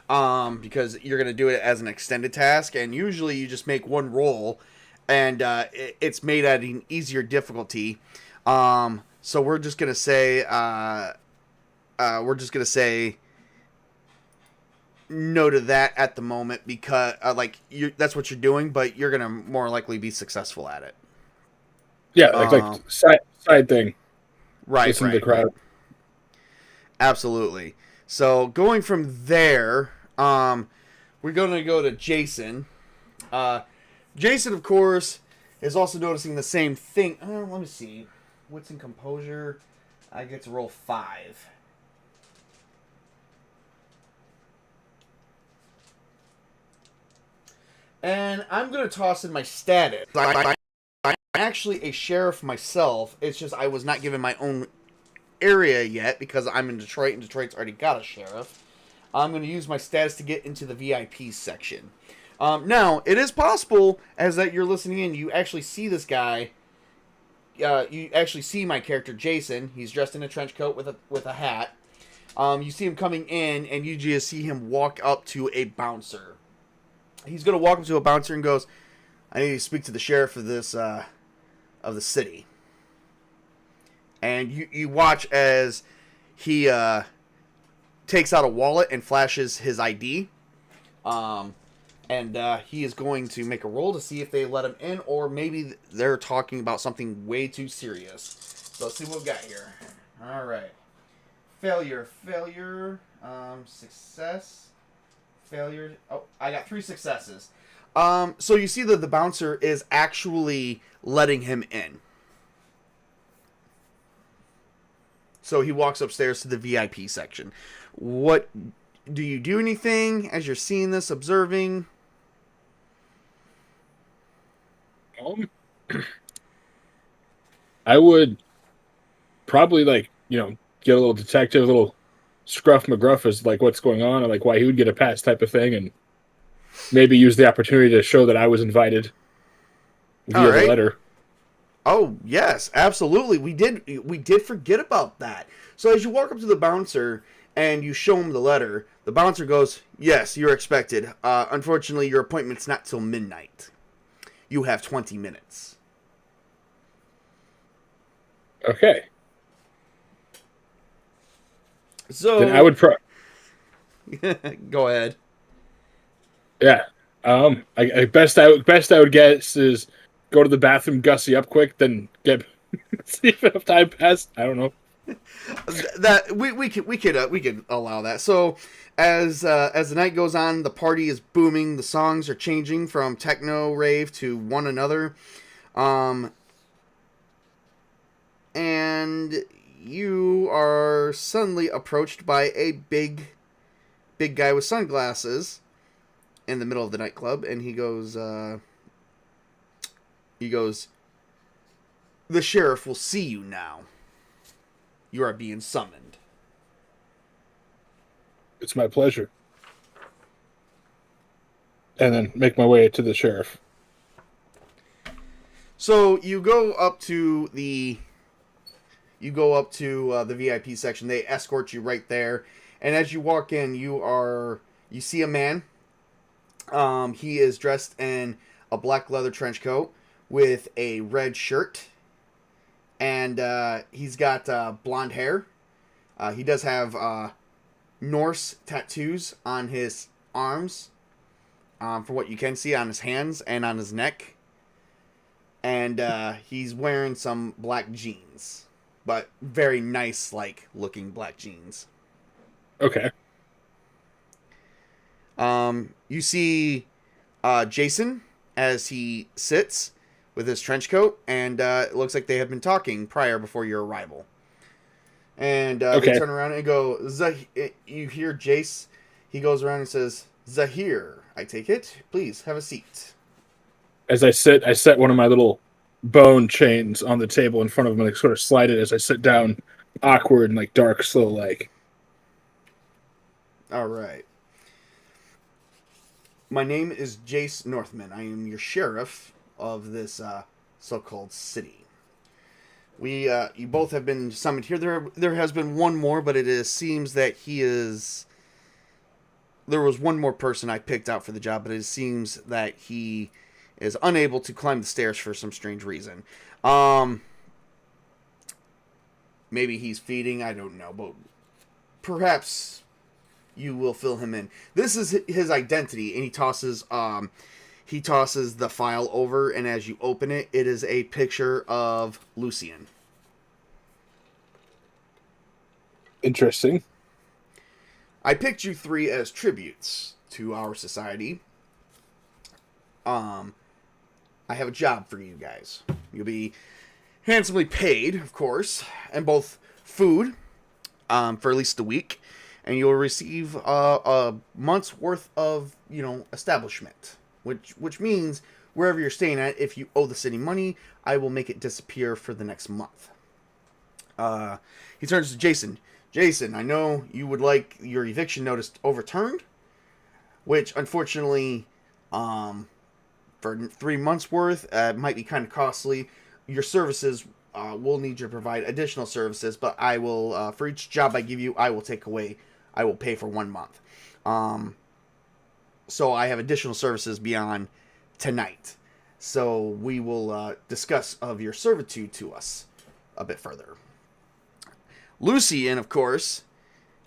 Because you're gonna do it as an extended task, and usually you just make one roll, and it's made at an easier difficulty. So we're just gonna say, no to that at the moment because that's what you're doing, but you're gonna more likely be successful at it. Yeah, like side thing. Right, Listen right, to the crowd. right. Absolutely. So going from there, we're gonna go to Jason. Jason, of course, is also noticing the same thing. Let me see. What's in composure? I get to roll 5. And I'm going to toss in my status. I'm actually a sheriff myself. It's just I was not given my own area yet because I'm in Detroit, and Detroit's already got a sheriff. I'm going to use my status to get into the VIP section. Now, it is possible, as that you're listening in, you actually see this guy. You actually see my character, Jason. He's dressed in a trench coat with a hat. You see him coming in, and you just see him walk up to a bouncer. He's going to walk up to a bouncer and goes, I need to speak to the sheriff of this, of the city. And you watch as he takes out a wallet and flashes his ID. And he is going to make a roll to see if they let him in, or maybe they're talking about something way too serious. So let's see what we got here. All right. Failure. Success. Failure. Oh, I got 3 successes. So you see that the bouncer is actually letting him in. So he walks upstairs to the VIP section. What do you do? Anything as you're seeing this, observing? I would probably like, get a little detective, a little scruff McGruff as like what's going on, or like why he would get a pass type of thing, and maybe use the opportunity to show that I was invited via the letter. Oh yes, absolutely. We did forget about that. So as you walk up to the bouncer and you show him the letter, the bouncer goes, "Yes, you're expected. Unfortunately, your appointment's not till midnight. You have 20 minutes." Okay. So then I would go ahead. Yeah. I best I would guess is go to the bathroom, gussy up quick, then get see if enough time passed. I don't know. That we could allow that. So as the night goes on, the party is booming. The songs are changing from techno rave to one another, and you are suddenly approached by a big guy with sunglasses in the middle of the nightclub, and he goes, "The sheriff will see you now. You are being summoned." It's my pleasure. And then make my way to the sheriff. So you go up to the VIP section. They escort you right there, and as you walk in, you see a man. He is dressed in a black leather trench coat with a red shirt, and he's got blonde hair. He does have Norse tattoos on his arms, from what you can see, on his hands and on his neck. And he's wearing some black jeans, but very nice, looking black jeans. Okay. You see Jason as he sits with his trench coat, and it looks like they have been talking before your arrival. And Okay. they turn around and go, you hear Jace. He goes around and says, "Zahir, I take it. Please have a seat." As I set one of my little bone chains on the table in front of him and sort of slide it as I sit down, awkward and dark, slow like. All right. My name is Jace Northman. I am your sheriff of this so-called city. You both have been summoned here. There has been one more, but seems that there was one more person I picked out for the job, but it seems that he is unable to climb the stairs for some strange reason. Maybe he's feeding, I don't know, but perhaps you will fill him in. This is his identity, and he tosses the file over, and as you open it, it is a picture of Lucian. Interesting. I picked you three as tributes to our society. I have a job for you guys. You'll be handsomely paid, of course, and both food for at least a week, and you'll receive a month's worth of establishment, which means wherever you're staying at, if you owe the city money, I will make it disappear for the next month. He turns to Jason. Jason, I know you would like your eviction notice overturned, which unfortunately, for 3 months worth, might be kind of costly. Your services will need you to provide additional services, but I will, for each job I give you, I will pay for 1 month. So I have additional services beyond tonight. So we will discuss of your servitude to us a bit further. Lucian, of course,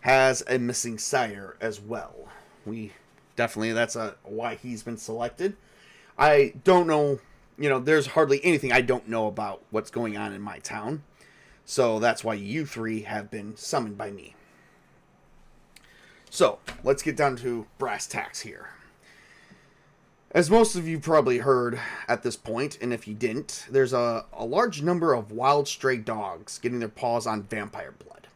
has a missing sire as well. That's why he's been selected. I don't know, there's hardly anything I don't know about what's going on in my town. So that's why you three have been summoned by me. So, let's get down to brass tacks here. As most of you probably heard at this point, and if you didn't, there's a large number of wild stray dogs getting their paws on vampire blood.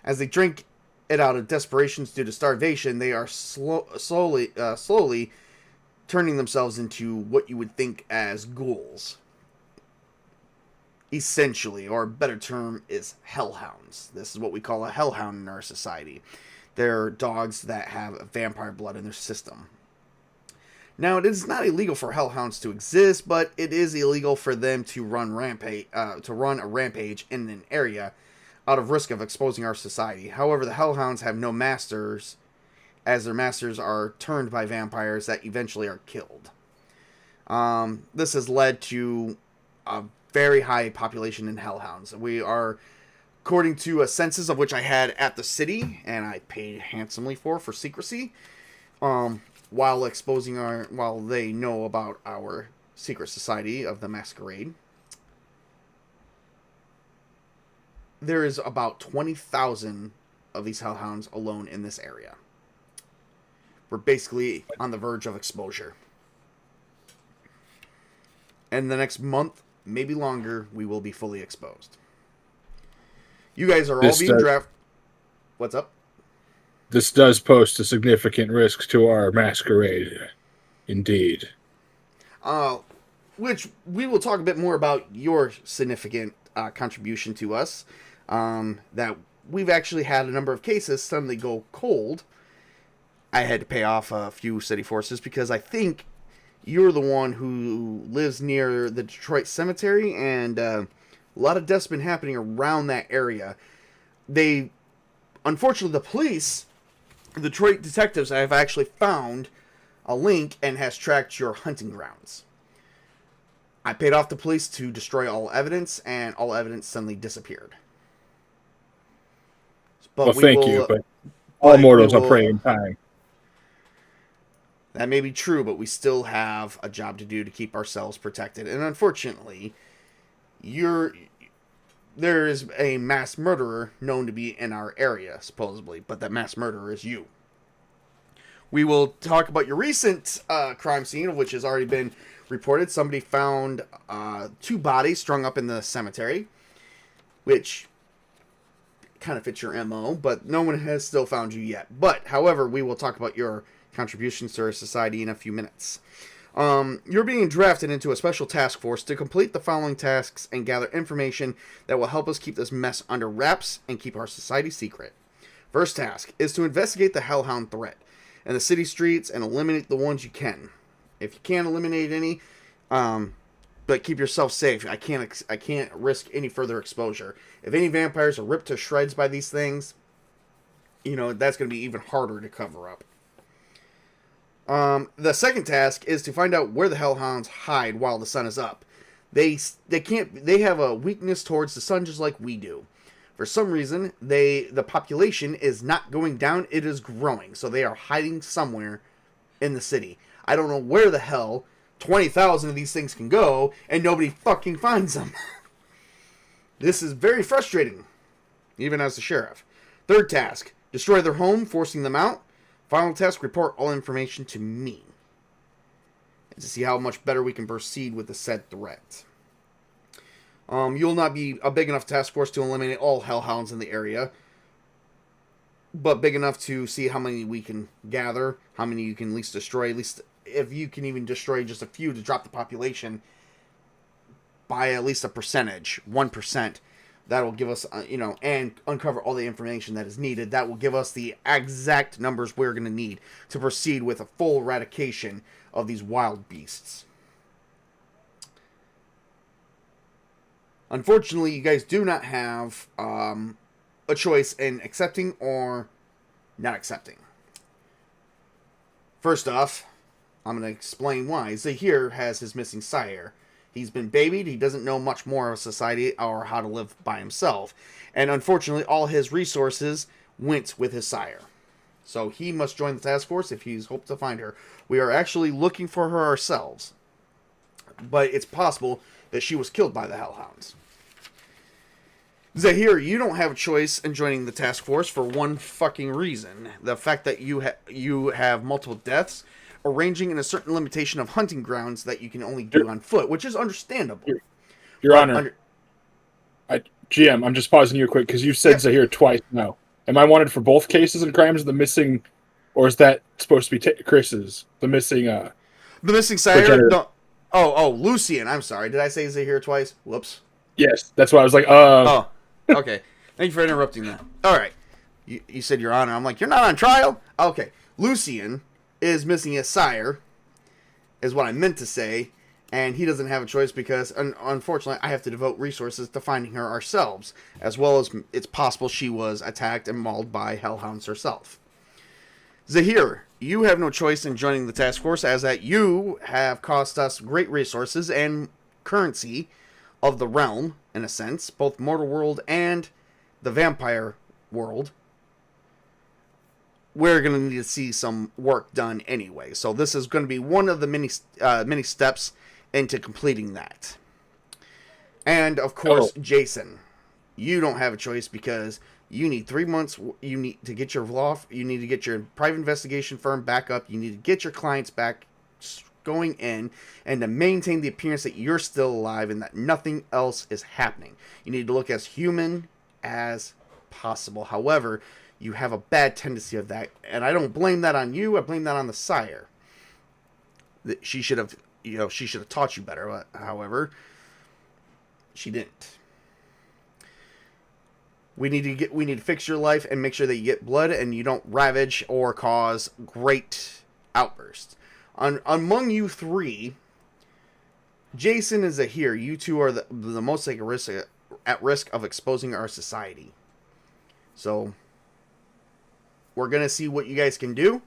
As they drink it out of desperation due to starvation, they are slowly turning themselves into what you would think as ghouls. Essentially, or a better term is hellhounds. This is what we call a hellhound in our society. They're dogs that have vampire blood in their system. Now, it is not illegal for hellhounds to exist, but it is illegal for them to run a rampage in an area out of risk of exposing our society. However, the hellhounds have no masters, as their masters are turned by vampires that eventually are killed. This has led to a very high population in hellhounds. We are, according to a census of which I had at the city, and I paid handsomely for secrecy, while they know about our secret society of the Masquerade. There is about 20,000 of these hellhounds alone in this area. We're basically on the verge of exposure. And the next month, maybe longer, we will be fully exposed. You guys are all being drafted. What's up? This does pose a significant risk to our masquerade, indeed. Which we will talk a bit more about your significant contribution to us that we've actually had a number of cases suddenly go cold. I had to pay off a few city forces because I think you're the one who lives near the Detroit cemetery, and a lot of deaths been happening around that area. Unfortunately, the police, the Detroit detectives, have actually found a link and has tracked your hunting grounds. I paid off the police to destroy all evidence, and all evidence suddenly disappeared. But thank you, but all mortals are prey in time. That may be true, but we still have a job to do to keep ourselves protected. And unfortunately, there is a mass murderer known to be in our area, supposedly, but that mass murderer is you. We will talk about your recent crime scene, which has already been reported. Somebody found 2 bodies strung up in the cemetery, which kind of fits your MO, but no one has still found you yet. But, however, we will talk about your contributions to our society in a few minutes. You're being drafted into a special task force to complete the following tasks and gather information that will help us keep this mess under wraps and keep our society secret. First task is to investigate the Hellhound threat in the city streets and eliminate the ones you can. If you can't eliminate any, but keep yourself safe. I can't risk any further exposure. If any vampires are ripped to shreds by these things, that's going to be even harder to cover up. The second task is to find out where the Hellhounds hide while the sun is up. They have a weakness towards the sun just like we do. For some reason, the population is not going down, it is growing. So they are hiding somewhere in the city. I don't know where the hell 20,000 of these things can go, and nobody fucking finds them. This is very frustrating, even as the sheriff. Third task, destroy their home, forcing them out. Final task, report all information to me. And to see how much better we can proceed with the said threat. You'll not be a big enough task force to eliminate all Hellhounds in the area, but big enough to see how many we can gather, how many you can at least destroy, at least if you can even destroy just a few to drop the population by at least a percentage, 1%. That will give us, and uncover all the information that is needed. That will give us the exact numbers we're going to need to proceed with a full eradication of these wild beasts. Unfortunately, you guys do not have a choice in accepting or not accepting. First off, I'm going to explain why. Zahir has his missing sire. He's been babied. He doesn't know much more of society or how to live by himself. And unfortunately, all his resources went with his sire. So he must join the task force if he's hoped to find her. We are actually looking for her ourselves. But it's possible that she was killed by the Hellhounds. Zahir, you don't have a choice in joining the task force for one fucking reason. The fact that you have multiple deaths, arranging in a certain limitation of hunting grounds that you can only do on foot, which is understandable. Your Honor, GM, I'm just pausing you quick because you've said Zahir twice now. Am I wanted for both cases and crimes of the missing, or is that supposed to be Chris's? The missing sire? No. Oh, Lucian. I'm sorry. Did I say Zahir twice? Whoops. Yes, that's why I was like, Oh, okay. Thank you for interrupting that. All right. You said Your Honor. I'm like, you're not on trial? Okay. Lucian is missing his sire, is what I meant to say, and he doesn't have a choice because, unfortunately, I have to devote resources to finding her ourselves, as well as it's possible she was attacked and mauled by Hellhounds herself. Zahir, you have no choice in joining the task force, as that you have cost us great resources and currency of the realm, in a sense, both mortal world and the vampire world. We're going to need to see some work done anyway. So this is going to be one of the many steps into completing that. And, of course, Jason, you don't have a choice because you need 3 months. You need to get your law. You need to get your private investigation firm back up. You need to get your clients back going in and to maintain the appearance that you're still alive and that nothing else is happening. You need to look as human as possible. However, you have a bad tendency of that, and I don't blame that on you. I blame that on the sire. That she should have taught you better. But, however, she didn't. We need to fix your life and make sure that you get blood and you don't ravage or cause great outbursts. Among you three, Jason is a here. You two are the most at risk of exposing our society. So we're gonna see what you guys can do,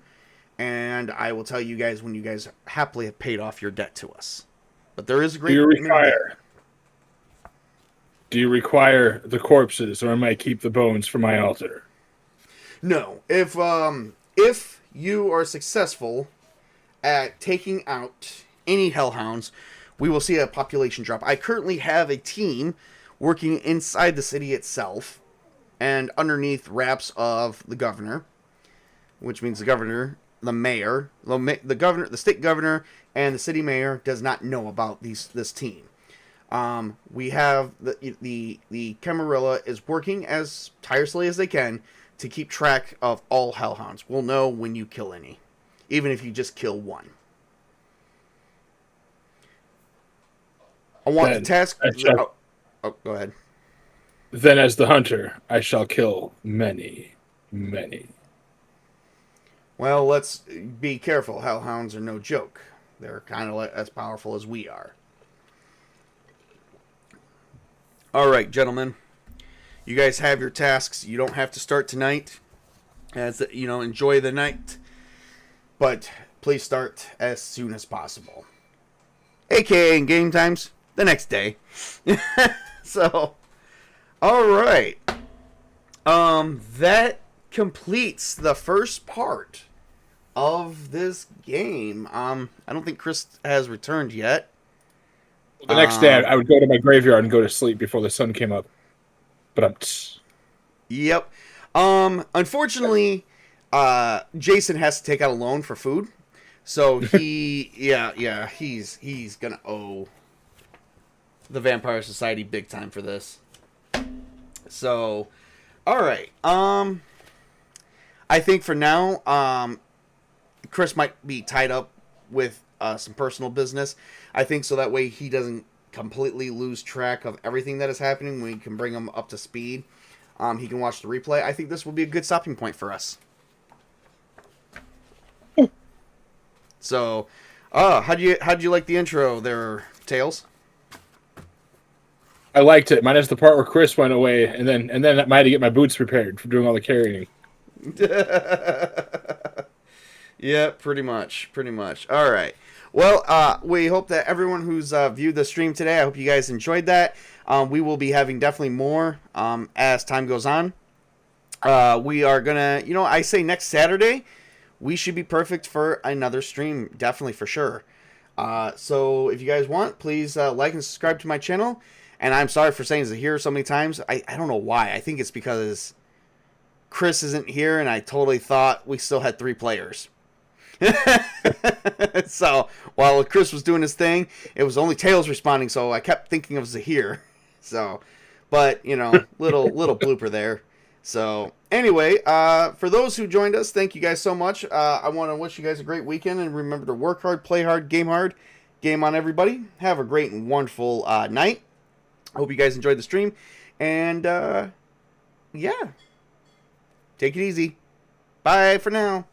and I will tell you guys when you guys happily have paid off your debt to us. But there is a great. Do you require the corpses, or am I keep the bones for my altar? No. If you are successful at taking out any hellhounds, we will see a population drop. I currently have a team working inside the city itself and underneath wraps of the governor, which means the governor, the mayor, the governor, the state governor, and the city mayor does not know about this team. We have the Camarilla is working as tirelessly as they can to keep track of all hellhounds. We'll know when you kill any, even if you just kill one. I want the task. Oh, go ahead. Then, as the hunter, I shall kill many, many. Well, let's be careful. Hellhounds are no joke. They're kind of as powerful as we are. All right, gentlemen. You guys have your tasks. You don't have to start tonight. Enjoy the night. But please start as soon as possible. AKA in game times, the next day. So, all right. That completes the first part of this game. I don't think Chris has returned yet. The next day, I would go to my graveyard and go to sleep before the sun came up. But Yep. Unfortunately, Jason has to take out a loan for food, so he's gonna owe the Vampire Society big time for this. So, all right. I think for now, Chris might be tied up with some personal business. I think so that way he doesn't completely lose track of everything that is happening. We can bring him up to speed. He can watch the replay. I think this will be a good stopping point for us. So, how'd you like the intro there, Tails? I liked it. Minus the part where Chris went away, and then I had to get my boots prepared for doing all the carrying. Yeah, pretty much. All right. Well, we hope that everyone who's viewed the stream today, I hope you guys enjoyed that. We will be having definitely more as time goes on. We are gonna, I say next Saturday, we should be perfect for another stream, definitely for sure. So if you guys want, please like and subscribe to my channel. And I'm sorry for saying Zahir so many times. I don't know why. I think it's because Chris isn't here, and I totally thought we still had 3 players. So while Chris was doing his thing, it was only Tails responding, so I kept thinking of Zahir. So, but little blooper there. So anyway, for those who joined us, thank you guys so much. I want to wish you guys a great weekend, and remember to work hard, play hard, game hard. Game on, everybody. Have a great and wonderful night. Hope you guys enjoyed the stream, and yeah, take it easy. Bye for now.